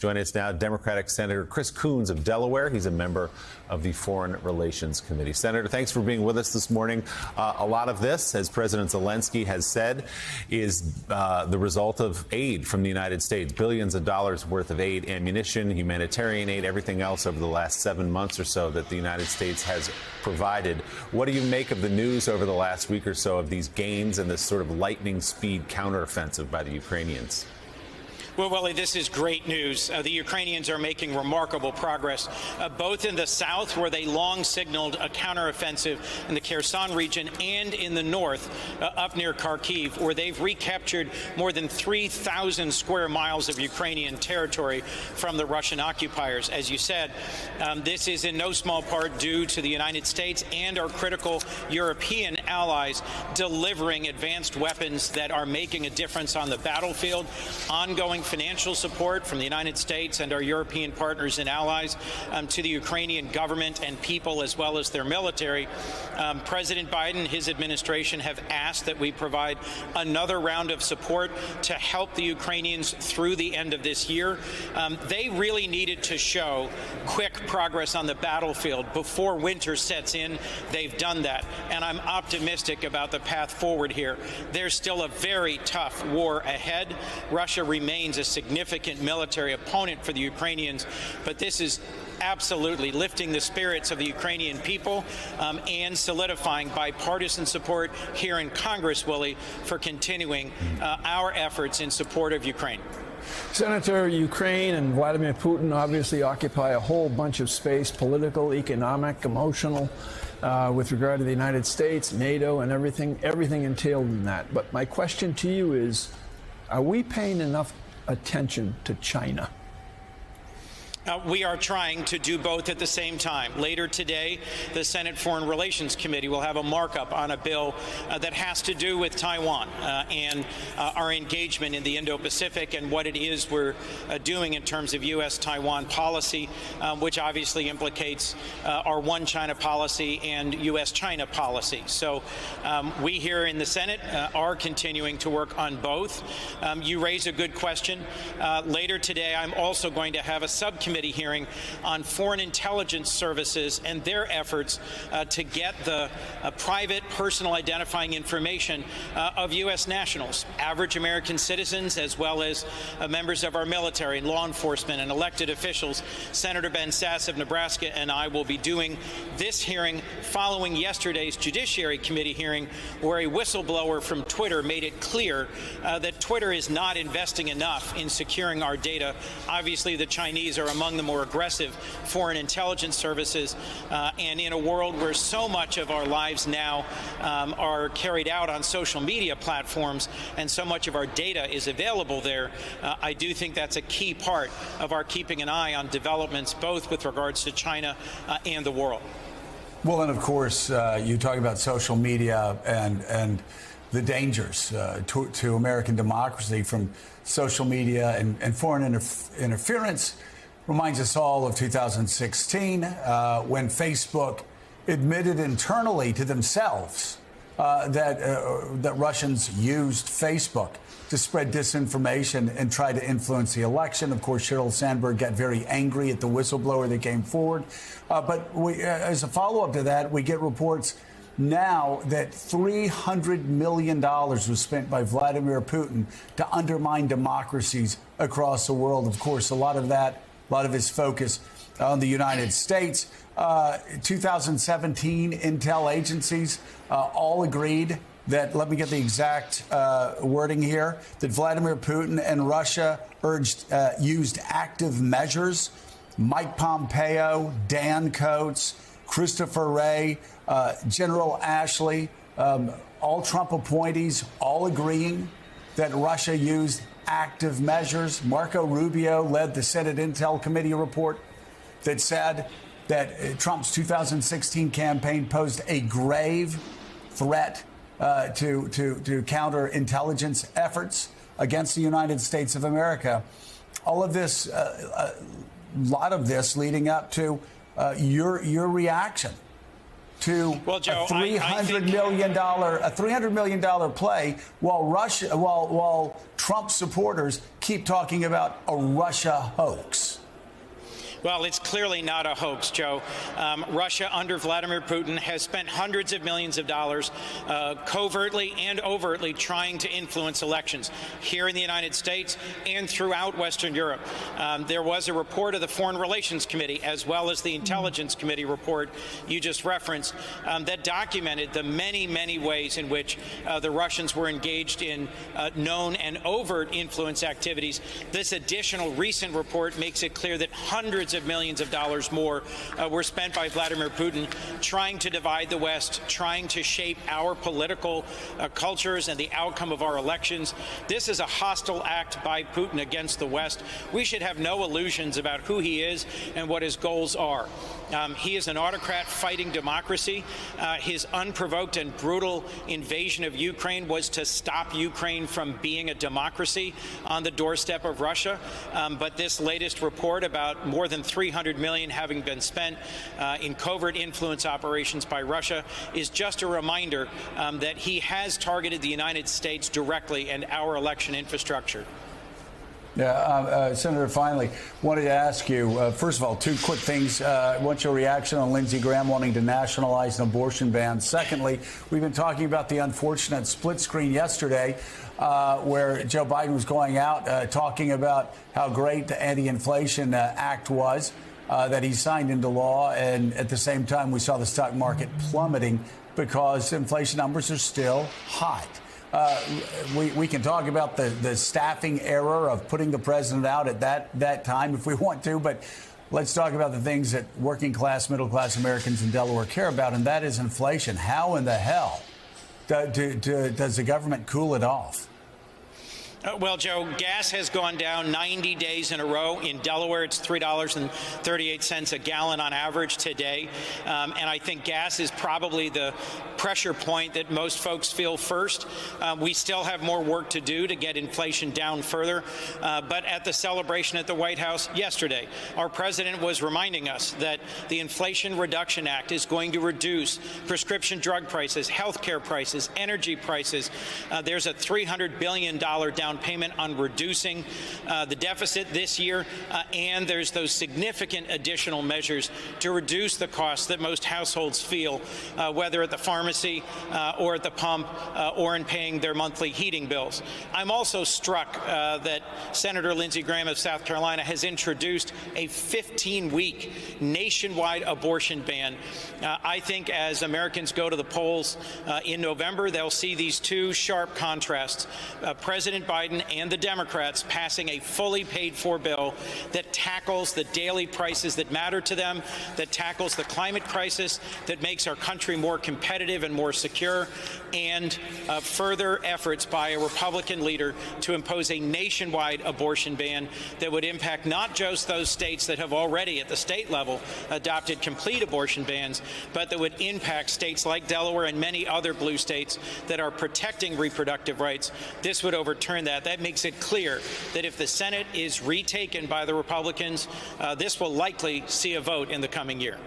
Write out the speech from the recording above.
Joining us now, Democratic Senator Chris Coons of Delaware. He's a member of the Foreign Relations Committee. Senator, thanks for being with us this morning. A lot of this, as President Zelensky has said, is the result of aid from the United States. Billions of dollars worth of aid, ammunition, humanitarian aid, everything else over the last 7 months or so that the United States has provided. What do you make of the news over the last week or so of these gains and this sort of lightning speed counteroffensive by the Ukrainians? Well, Willie, this is great news. The Ukrainians are making remarkable progress, both in the south, where they long signaled a counteroffensive in the Kherson region, and in the north, up near Kharkiv, where they've recaptured more than 3,000 square miles of Ukrainian territory from the Russian occupiers. As you said, this is in no small part due to the United States and our critical European allies delivering advanced weapons that are making a difference on the battlefield, ongoing financial support from the United States and our European partners and allies to the Ukrainian government and people, as well as their military. President Biden and his administration have asked that we provide another round of support to help the Ukrainians through the end of this year. They really needed to show quick progress on the battlefield before winter sets in. They've done that, and I'm optimistic about the path forward here. There's still a very tough war ahead. Russia remains a significant military opponent for the Ukrainians, but this is absolutely lifting the spirits of the Ukrainian people and solidifying bipartisan support here in Congress, Willie, for continuing our efforts in support of Ukraine. Senator, Ukraine and Vladimir Putin obviously occupy a whole bunch of space, political, economic, emotional, with regard to the United States, NATO, and everything entailed in that. But my question to you is, are we paying enough attention to China? We are trying to do both at the same time. Later today, the Senate Foreign Relations Committee will have a markup on a bill that has to do with Taiwan and our engagement in the Indo-Pacific and what it is we're doing in terms of U.S.-Taiwan policy, which obviously implicates our one China policy and U.S.-China policy. So we here in the Senate are continuing to work on both. You raise a good question. Later today, I'm also going to have a subcommittee hearing on foreign intelligence services and their efforts to get the private personal identifying information of U.S. nationals, average American citizens, as well as members of our military, law enforcement, and elected officials. Senator Ben Sasse of Nebraska and I will be doing this hearing following yesterday's Judiciary Committee hearing, where a whistleblower from Twitter made it clear that Twitter is not investing enough in securing our data. Obviously, the Chinese are among the more aggressive foreign intelligence services, and in a world where so much of our lives now are carried out on social media platforms and so much of our data is available there, I do think that's a key part of our keeping an eye on developments, both with regards to China and the world. Well, and of course, you talk about social media and the dangers to American democracy from social media and foreign interference. Reminds us all of 2016 when Facebook admitted internally to themselves that Russians used Facebook to spread disinformation and try to influence the election. Of course, Sheryl Sandberg got very angry at the whistleblower that came forward. But as a follow-up to that, we get reports now that $300 million was spent by Vladimir Putin to undermine democracies across the world. Of course, a lot of his focus on the United States. 2017 intel agencies all agreed that, let me get the exact wording here, that Vladimir Putin and Russia used active measures. Mike Pompeo, Dan Coats, Christopher Wray, General Ashley, all Trump appointees, all agreeing that Russia used active measures. Marco Rubio led the Senate Intel Committee report that said that Trump's 2016 campaign posed a grave threat to counterintelligence efforts against the United States of America. All of this, a lot of this leading up to your reaction to Joe, a $300 million play while Trump supporters keep talking about a Russia hoax. Well, it's clearly not a hoax, Joe. Russia under Vladimir Putin has spent hundreds of millions of dollars covertly and overtly trying to influence elections here in the United States and throughout Western Europe. There was a report of the Foreign Relations Committee, as well as the Intelligence Committee report you just referenced, that documented the many, many ways in which the Russians were engaged in known and overt influence activities. This additional recent report makes it clear that hundreds of millions of dollars more were spent by Vladimir Putin trying to divide the West, trying to shape our political cultures and the outcome of our elections. This is a hostile act by Putin against the West. We should have no illusions about who he is and what his goals are. He is an autocrat fighting democracy. His unprovoked and brutal invasion of Ukraine was to stop Ukraine from being a democracy on the doorstep of Russia. But this latest report about more than $300 million having been spent in covert influence operations by Russia is just a reminder that he has targeted the United States directly and our election infrastructure. Yeah, Senator, finally, wanted to ask you, first of all, two quick things. What's your reaction on Lindsey Graham wanting to nationalize an abortion ban? Secondly, we've been talking about the unfortunate split screen yesterday where Joe Biden was going out talking about how great the Anti-Inflation Act was that he signed into law. And at the same time, we saw the stock market plummeting because inflation numbers are still hot. We can talk about the staffing error of putting the president out at that time if we want to, but let's talk about the things that working class, middle class Americans in Delaware care about, and that is inflation. How in the hell does the government cool it off? Well, Joe, gas has gone down 90 days in a row. In Delaware, it's $3.38 a gallon on average today. And I think gas is probably the pressure point that most folks feel first. We still have more work to do to get inflation down further. But at the celebration at the White House yesterday, our president was reminding us that the Inflation Reduction Act is going to reduce prescription drug prices, health care prices, energy prices. There's a $300 billion down payment on reducing the deficit this year, and there's those significant additional measures to reduce the costs that most households feel, whether at the pharmacy or at the pump or in paying their monthly heating bills. I'm also struck that Senator Lindsey Graham of South Carolina has introduced a 15-week nationwide abortion ban. I think as Americans go to the polls in November, they'll see these two sharp contrasts. President Biden and the Democrats passing a fully paid-for bill that tackles the daily prices that matter to them, that tackles the climate crisis, that makes our country more competitive and more secure, and further efforts by a Republican leader to impose a nationwide abortion ban that would impact not just those states that have already at the state level adopted complete abortion bans, but that would impact states like Delaware and many other blue states that are protecting reproductive rights. This would overturn that. That makes it clear that if the Senate is retaken by the Republicans, this will likely see a vote in the coming year.